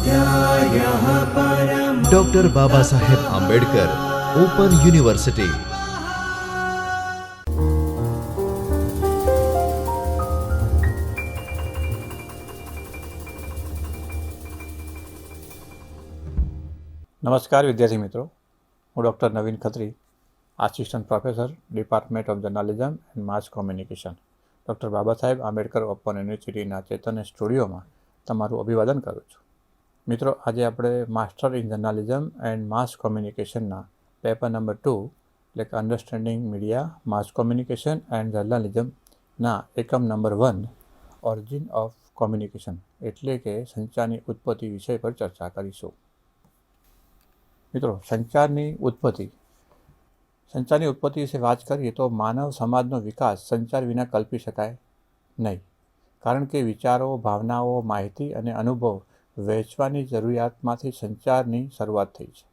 स्वाध्यायः परमः। Doctor Baba Saheb Ambedkar open university. નમસ્કાર વિદ્યાર્થી મિત્રો, હું doctor Naveen Khatri, assistant professor, department of journalism and mass communication, doctor Baba Saheb Ambedkar open યુનિવર્સિટીના ચેતન સ્ટુડિયોમાં તમારું અભિવાદન કરું છું. મિત્રો, આજે આપણે master in journalism and mass કોમ્યુનિકેશનના પેપર નંબર 2 એટલે કે understanding media, mass communication and જર્નલિઝમના એકમ નંબર 1 ઓરિજિન ઓફ કોમ્યુનિકેશન એટલે કે સંચારની ઉત્પત્તિ વિષય પર ચર્ચા કરીશું. મિત્રો, સંચારની ઉત્પત્તિ વિશે વાત કરીએ તો માનવ સમાજનો વિકાસ સંચાર વિના કલ્પી શકાય નહીં, કારણ કે વિચારો, ભાવનાઓ, માહિતી અને અનુભવ વહેંચવાની જરૂરિયાતમાંથી સંચારની શરૂઆત થઈ છે.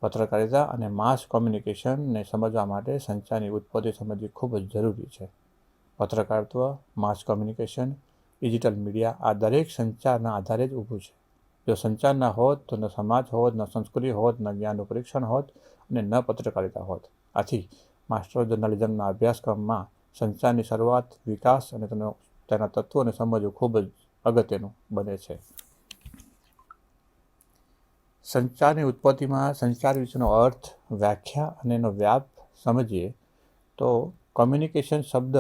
પત્રકારિતા અને માસ કોમ્યુનિકેશનને સમજવા માટે સંચારની ઉત્પત્તિ સમજવી ખૂબ જ જરૂરી છે. પત્રકારત્વ, માસ કોમ્યુનિકેશન, ડિજિટલ મીડિયા આ દરેક સંચારના આધારે જ ઊભું છે. જો સંચાર ન હોત તો ન સમાજ હોત, ન સંસ્કૃતિ હોત, ન જ્ઞાનનું પરીક્ષણ હોત અને ન પત્રકારિતા હોત. આથી માસ્ટર જર્નલિઝમના અભ્યાસક્રમમાં સંચારની શરૂઆત, વિકાસ અને તેના તત્વોને સમજવું ખૂબ જ અગત્યનું બને છે. સંચારની ઉત્પત્તિમાં સંચાર વિશેનો અર્થ, વ્યાખ્યા અને એનો વ્યાપ સમજીએ તો કોમ્યુનિકેશન શબ્દ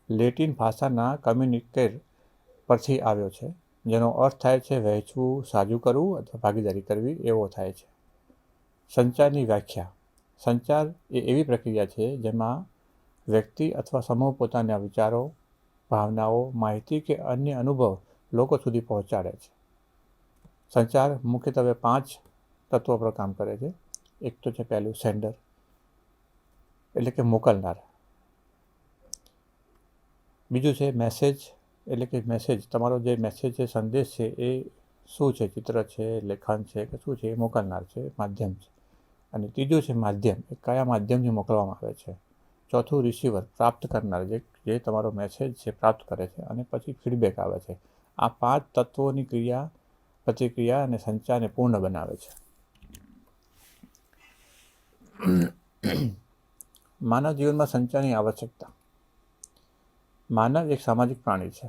લેટિન ભાષાના કમ્યુનિકેર પરથી આવ્યો છે, જેનો અર્થ થાય છે વહેંચવું, સાझું કરવું અથવા ભાગીદારી કરવી એવો થાય છે. સંચારની વ્યાખ્યા: સંચાર એ એવી પ્રક્રિયા છે જેમાં વ્યક્તિ અથવા સમૂહ પોતાના વિચારો, ભાવનાઓ, માહિતી કે અન્ય અનુભવ લોકો સુધી પહોંચાડે છે. સંચાર મુખ્યત્વે 5 તત્વો પર કામ કરે છે. એક તો છે પહેલું સેન્ડર એટલે કે મોકલનાર. બીજું છે મેસેજ એટલે કે મેસેજ, તમારો જે મેસેજ છે, સંદેશ છે એ શું છે, ચિત્ર છે, લેખન છે કે શું છે, એ મોકલનાર છે, માધ્યમ છે. અને ત્રીજું છે માધ્યમ, એ કયા માધ્યમથી મોકલવામાં આવે છે. ચોથું રિસીવર, પ્રાપ્ત કરનાર, જે તમારો મેસેજ છે પ્રાપ્ત કરે છે. અને પછી ફીડબેક આવે છે. આ 5 તત્વોની પ્રતિક્રિયા અને સંચારને પૂર્ણ બનાવે છે. માનવ જીવનમાં સંચારની આવશ્યકતા. માનવ એક સામાજિક પ્રાણી છે.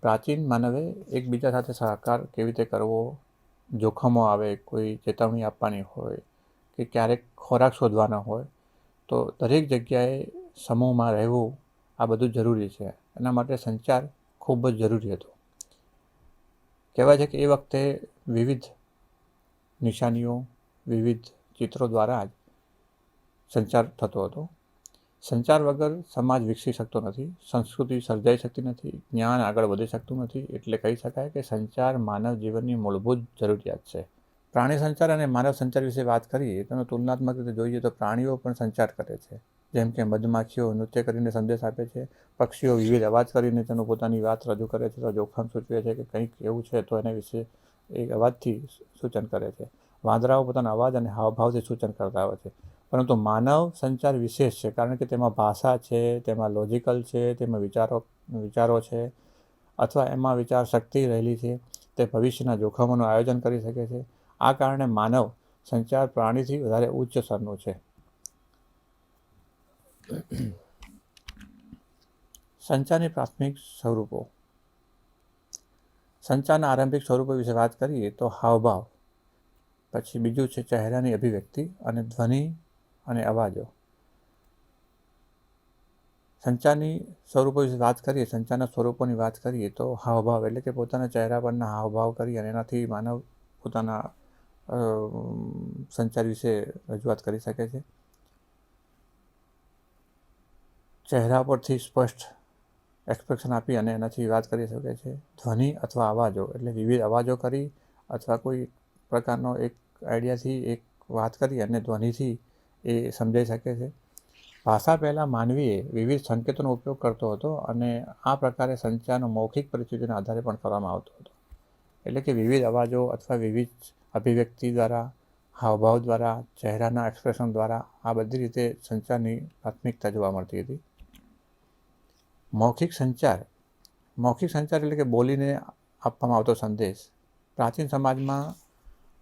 પ્રાચીન માનવે એકબીજા સાથે સહકાર કેવી રીતે કરવો, જોખમો આવે, કોઈ ચેતવણી આપવાની હોય કે ક્યારેક ખોરાક શોધવાનો હોય તો દરેક જગ્યાએ સમૂહમાં રહેવું, આ બધું જરૂરી છે. એના માટે સંચાર ખૂબ જ જરૂરી હતો. કહેવાય છે કે એ વખતે વિવિધ નિશાનીઓ, વિવિધ ચિત્રો દ્વારા જ સંચાર થતો હતો. સંચાર વગર સમાજ વિકસી શકતો નથી, સંસ્કૃતિ સર્જાઈ શકતી નથી, જ્ઞાન આગળ વધી શકતું નથી. એટલે કહી શકાય કે સંચાર માનવ જીવનની મૂળભૂત જરૂરિયાત છે. પ્રાણી સંચાર અને માનવ સંચાર વિશે વાત કરીએ તો તુલનાત્મક રીતે જોઈએ તો પ્રાણીઓ પણ સંચાર કરે છે. જેમ કે મધમાખીઓ નૃત્ય કરીને સંદેશ આપે છે, પક્ષીઓ વિવિધ અવાજ કરીને પોતાની વાત રજૂ કરે છે, તો જોખમ સૂચવે છે કે કંઈક એવું છે તો એના વિશે એ અવાજથી સૂચન કરે છે. વાંદરાઓ પોતાના અવાજ અને હાવભાવથી સૂચન કરતા હોય છે. પરંતુ માનવ સંચાર વિશેષ છે, કારણ કે તેમાં ભાષા છે, તેમાં લોજિકલ છે, તેમાં વિચારો છે અથવા એમાં વિચાર શક્તિ રહેલી છે. તે ભવિષ્યના જોખમોનું આયોજન કરી શકે છે. આ કારણે માનવ સંચાર પ્રાણીથી વધારે ઉચ્ચ સ્તરનું છે. સંચારની પ્રાથમિક સ્વરૂપો. સંચારના આરંભિક સ્વરૂપો વિશે વાત કરીએ તો હાવભાવ, પછી બીજું છે ચહેરાની અભિવ્યક્તિ અને ધ્વનિ અને અવાજો. સંચારની સ્વરૂપો વિશે વાત કરીએ, સંચારના સ્વરૂપોની વાત કરીએ તો હાવભાવ એટલે કે પોતાના ચહેરા પરના હાવભાવ કરી અને એનાથી માનવ પોતાના સંચાર વિશે રજૂઆત કરી શકે છે. ચહેરા પરથી સ્પષ્ટ એક્સપ્રેશન આપી અને એનાથી વાત કરી શકે છે. ધ્વનિ અથવા અવાજો એટલે વિવિધ અવાજો કરી અથવા કોઈ પ્રકારનો એક આઈડિયાથી એક વાત કરી અને ધ્વનિથી એ સમજાઈ શકે છે. ભાષા પહેલાં માનવીએ વિવિધ સંકેતોનો ઉપયોગ કરતો હતો અને આ પ્રકારે સંચારનો મૌખિક પરિસ્થિતિના આધારે પણ કરવામાં આવતો હતો. એટલે કે વિવિધ અવાજો અથવા વિવિધ અભિવ્યક્તિ દ્વારા, હાવભાવ દ્વારા, ચહેરાના એક્સપ્રેશન દ્વારા આ બધી રીતે સંચારની પ્રાથમિકતા જોવા મળતી હતી. મૌખિક સંચાર એટલે કે બોલીને આપવામાં આવતો સંદેશ. પ્રાચીન સમાજમાં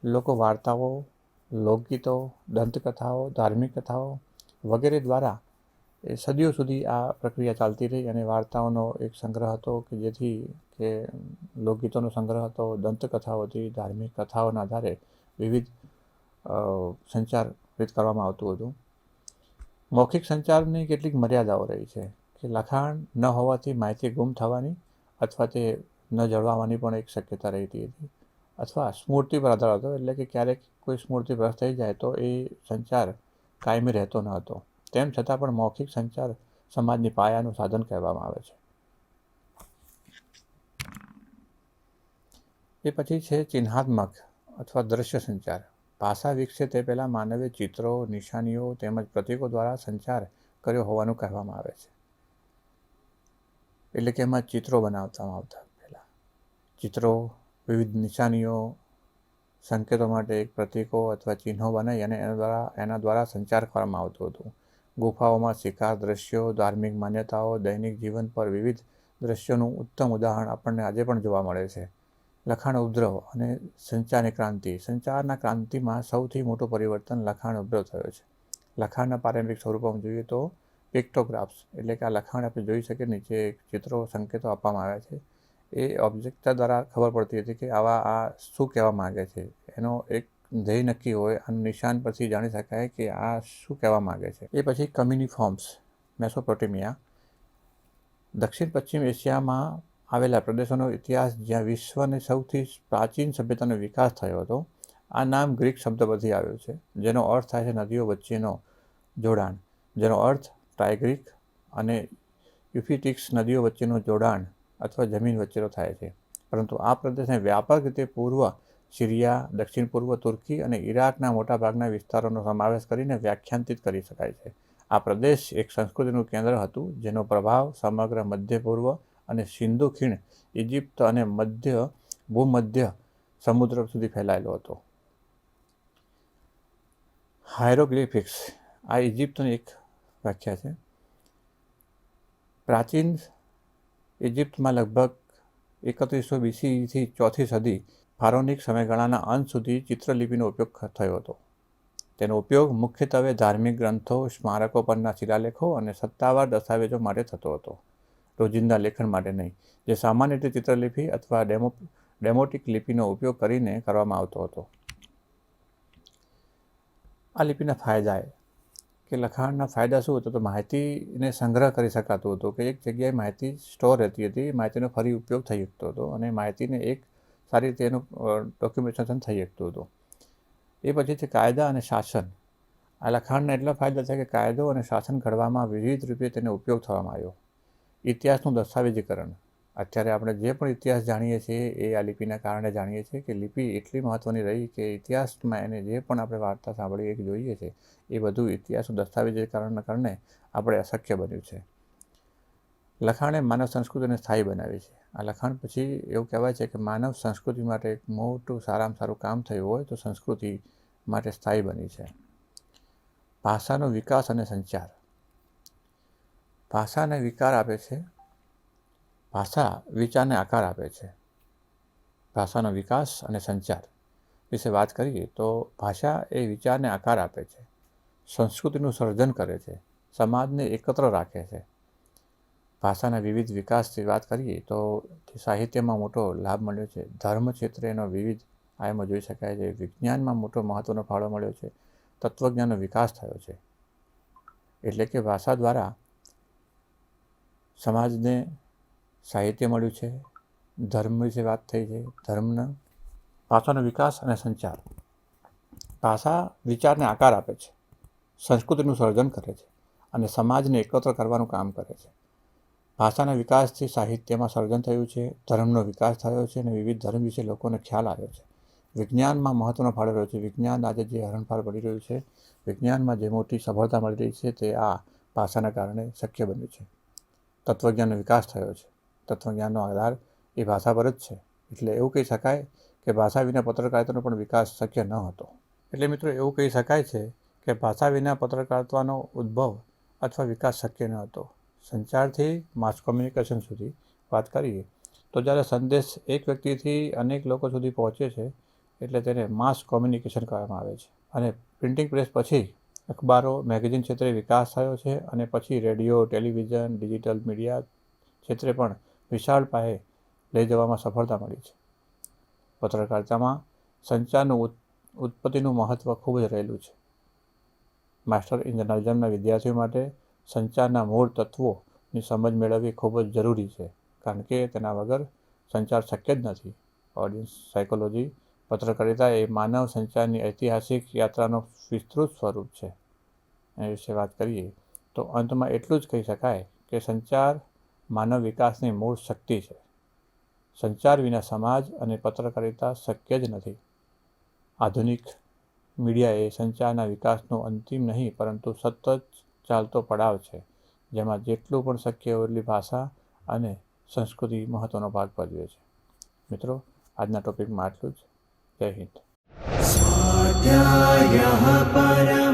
લોકો વાર્તાઓ, લોકગીતો, દંતકથાઓ, ધાર્મિક કથાઓ વગેરે દ્વારા એ સદીઓ સુધી આ પ્રક્રિયા ચાલતી રહી અને વાર્તાઓનો એક સંગ્રહ હતો કે જેથી કે લોકગીતોનો સંગ્રહ હતો, દંતકથાઓ હતી, ધાર્મિક કથાઓના આધારે વિવિધ સંચારિત કરવામાં આવતું હતું. મૌખિક સંચારની કેટલીક મર્યાદાઓ રહી છે કે લખાણ ન હોવાથી માહિતી ગુમ થવાની અથવા તે ન જળવાવાની પણ એક શક્યતા રહેતી હતી, અથવા સ્મૃતિ પર આધાર હતો, એટલે કે ક્યારેક કોઈ સ્મૃતિ ભ્રષ્ટ થઈ જાય તો એ સંચાર કાયમી રહેતો ન હતો. તેમ છતાં પણ મૌખિક સંચાર સમાજની પાયાનું સાધન કહેવામાં આવે છે. એ પછી છે ચિહ્નાત્મક અથવા દ્રશ્ય સંચાર. ભાષા વિકસે તે પહેલાં માનવે ચિત્રો, નિશાનીઓ તેમજ પ્રતીકો દ્વારા સંચાર કર્યો હોવાનું કહેવામાં આવે છે. એટલે કે એમાં ચિત્રો બનાવવામાં આવતા પહેલાં. ચિત્રો, વિવિધ નિશાનીઓ, સંકેતો માટે એક પ્રતીકો અથવા ચિહ્નો બનાવી અને એના દ્વારા સંચાર કરવામાં આવતું હતું. ગુફાઓમાં શિકાર દ્રશ્યો, ધાર્મિક માન્યતાઓ, દૈનિક જીવન પર વિવિધ દ્રશ્યોનું ઉત્તમ ઉદાહરણ આપણને આજે પણ જોવા મળે છે. લખાણ ઉપદ્રવ અને સંચારની ક્રાંતિ. સંચારના ક્રાંતિમાં સૌથી મોટું પરિવર્તન લખાણ ઉપદ્રવ થયો છે. લખાણના પ્રારંભિક સ્વરૂપમાં જોઈએ તો પિક્ટોગ્રાફ્સ, એટલે કે આ લખાણ આપણે જોઈ શકીએ નીચે ચિત્રો, સંકેતો આપવામાં આવ્યા છે. એ ઓબ્જેક્ટ દ્વારા ખબર પડતી હતી કે આ શું કહેવા માગે છે. એનો એક ધ્યેય નક્કી હોય અને નિશાન પરથી જાણી શકાય કે આ શું કહેવા માગે છે. એ પછી કમ્યુનિફોર્મ્સ, મેસોપોટેમિયા, દક્ષિણ પશ્ચિમ એશિયામાં આવેલા પ્રદેશોનો ઇતિહાસ જ્યાં વિશ્વની સૌથી પ્રાચીન સભ્યતાનો વિકાસ થયો હતો. આ નામ ગ્રીક શબ્દ પરથી આવ્યું છે જેનો અર્થ થાય છે નદીઓ વચ્ચેનો જોડાણ, જેનો અર્થ ટાઇગ્રીક અને યુફ્રેટિસ નદીઓ વચ્ચેનું જોડાણ અથવા જમીન વચ્ચેનો થાય છે. પરંતુ આ પ્રદેશને વ્યાપક રીતે પૂર્વ સિરિયા, દક્ષિણ પૂર્વ તુર્કી અને ઈરાકના મોટાભાગના વિસ્તારોનો સમાવેશ કરીને વ્યાખ્યાયિત કરી શકાય છે. આ પ્રદેશ એક સંસ્કૃતિનું કેન્દ્ર હતું જેનો પ્રભાવ સમગ્ર મધ્ય પૂર્વ અને સિંધુ ખીણ, ઇજિપ્ત અને ભૂમધ્ય સમુદ્ર સુધી ફેલાયેલો હતો. હાયરોગ્લિફિક્સ, આ ઇજિપ્તની એક વ્યાખ્યા છે. પ્રાચીન ઇજિપ્તમાં લગભગ 3100 BCEથી 4th સદી ફારોનિક સમયગાળાના અંત સુધી ચિત્રલિપિનો ઉપયોગ થયો હતો. તેનો ઉપયોગ મુખ્યત્વે ધાર્મિક ગ્રંથો, સ્મારકો પરના શિલાલેખો અને સત્તાવાર દસ્તાવેજો માટે થતો હતો, રોજિંદા લેખન માટે નહીં, જે સામાન્ય રીતે ચિત્રલિપિ અથવા ડેમોટિક લિપિનો ઉપયોગ કરીને કરવામાં આવતો હતો. આ લિપિના ફાયદા કે લખાણના ફાયદા શું હતો તો માહિતીને સંગ્રહ કરી શકાતું હતું કે એક જગ્યાએ માહિતી સ્ટોર રહેતી હતી, માહિતીનો ફરી ઉપયોગ થઈ શકતો હતો અને માહિતીને એક સારી રીતે એનું ડોક્યુમેન્ટેશન થઈ શકતું હતું. એ પછી છે કાયદા અને શાસન. આ લખાણના એટલા ફાયદા છે કે કાયદો અને શાસન ઘડવામાં વિવિધ રૂપે તેનો ઉપયોગ થવામાં આવ્યો. ઇતિહાસનું દસ્તાવેજીકરણ. અત્યારે આપણે જે પણ ઇતિહાસ જાણીએ છીએ એ આ લિપિના કારણે જાણીએ છીએ કે લિપિ એટલી મહત્ત્વની રહી કે ઇતિહાસમાં એને જે પણ આપણે વાર્તા સાંભળીએ કે જોઈએ છે એ બધું ઇતિહાસનું દસ્તાવેજીકરણના કારણે આપણે અશક્ય બન્યું છે. લખાણે માનવ સંસ્કૃતિને સ્થાયી બનાવી છે. આ લખાણ પછી એવું કહેવાય છે કે માનવ સંસ્કૃતિ માટે એક મોટું સારામાં સારું કામ થયું હોય તો સંસ્કૃતિ માટે સ્થાયી બની છે. ભાષાનો વિકાસ અને સંચાર. ભાષાને વિકાર આપે છે, ભાષા વિચારને આકાર આપે છે. ભાષાનો વિકાસ અને સંચાર વિશે વાત કરીએ તો ભાષા એ વિચારને આકાર આપે છે, સંસ્કૃતિનું સર્જન કરે છે, સમાજને એકત્ર રાખે છે. ભાષાના વિવિધ વિકાસથી વાત કરીએ તો સાહિત્યમાં મોટો લાભ મળ્યો છે, ધર્મ ક્ષેત્રે એનો વિવિધ આયામો જોઈ શકાય છે, વિજ્ઞાનમાં મોટો મહત્ત્વનો ફાળો મળ્યો છે, તત્વજ્ઞાનનો વિકાસ થયો છે. એટલે કે ભાષા દ્વારા સમાજને સાહિત્ય મળ્યું છે, ધર્મ વિશે વાત થઈ છે, ભાષાનો વિકાસ અને સંચાર. ભાષા વિચારને આકાર આપે છે, સંસ્કૃતિનું સર્જન કરે છે અને સમાજને એકત્ર કરવાનું કામ કરે છે. ભાષાના વિકાસથી સાહિત્યમાં સર્જન થયું છે, ધર્મનો વિકાસ થયો છે અને વિવિધ ધર્મ વિશે લોકોને ખ્યાલ આવ્યો છે. વિજ્ઞાનમાં મહત્ત્વનો ફાળો રહ્યો છે. વિજ્ઞાન આજે જે હરણફાળ પડી રહ્યું છે, વિજ્ઞાનમાં જે મોટી સફળતા મળી રહી છે તે આ ભાષાના કારણે શક્ય બન્યું છે. તત્વજ્ઞાનનો વિકાસ થયો છે. તત્વજ્ઞાનનો આધાર એ ભાષા પર જ છે. એટલે એવું કહી શકાય કે ભાષા વિના પત્રકારિતાનો પણ વિકાસ શક્ય ન હતો. એટલે મિત્રો એવું કહી શકાય છે કે ભાષા વિના પત્રકારિતાનો ઉદ્ભવ અથવા વિકાસ શક્ય ન હતો. સંચારથી માસ કોમ્યુનિકેશન સુધી વાત કરીએ તો જ્યારે સંદેશ એક વ્યક્તિથી અનેક લોકો સુધી પહોંચે છે એટલે તેને માસ કોમ્યુનિકેશન કહેવામાં આવે છે. અને પ્રિન્ટિંગ પ્રેસ પછી અખબારો, મેગેઝિન ક્ષેત્રે વિકાસ થયો છે અને પછી રેડિયો, ટેલિવિઝન, ડિજિટલ મીડિયા ક્ષેત્રે પણ વિશાળ પાયે લઈ જવામાં સફળતા મળી છે. પત્રકારિતામાં સંચારનું ઉત્પત્તિનું મહત્ત્વ ખૂબ જ રહેલું છે. માસ્ટર ઇન જર્નલિઝમના વિદ્યાર્થીઓ માટે સંચારના મૂળ તત્વોની સમજ મેળવવી ખૂબ જ જરૂરી છે, કારણ કે તેના વગર સંચાર શક્ય જ નથી. ઓડિયન્સ સાયકોલોજી પત્રકારિતા એ માનવ સંચારની ઐતિહાસિક યાત્રાનો વિસ્તૃત સ્વરૂપ છે. એ વિશે વાત કરીએ તો અંતમાં એટલું જ કહી શકાય કે સંચાર માનવ વિકાસની મૂળ શક્તિ છે. સંચાર વિના સમાજ અને પત્રકારિતા શક્ય જ નથી. આધુનિક મીડિયા એ સંચારના વિકાસનો અંતિમ નહીં પરંતુ સતત ચાલતો પડાવ છે, જેમાં જેટલું પણ શક્ય હોય એટલી ભાષા અને સંસ્કૃતિ મહત્ત્વનો ભાગ ભજવે છે. મિત્રો, આજના ટોપિકમાં આટલું જ. જય હિન્દ. स्वाध्यायः परः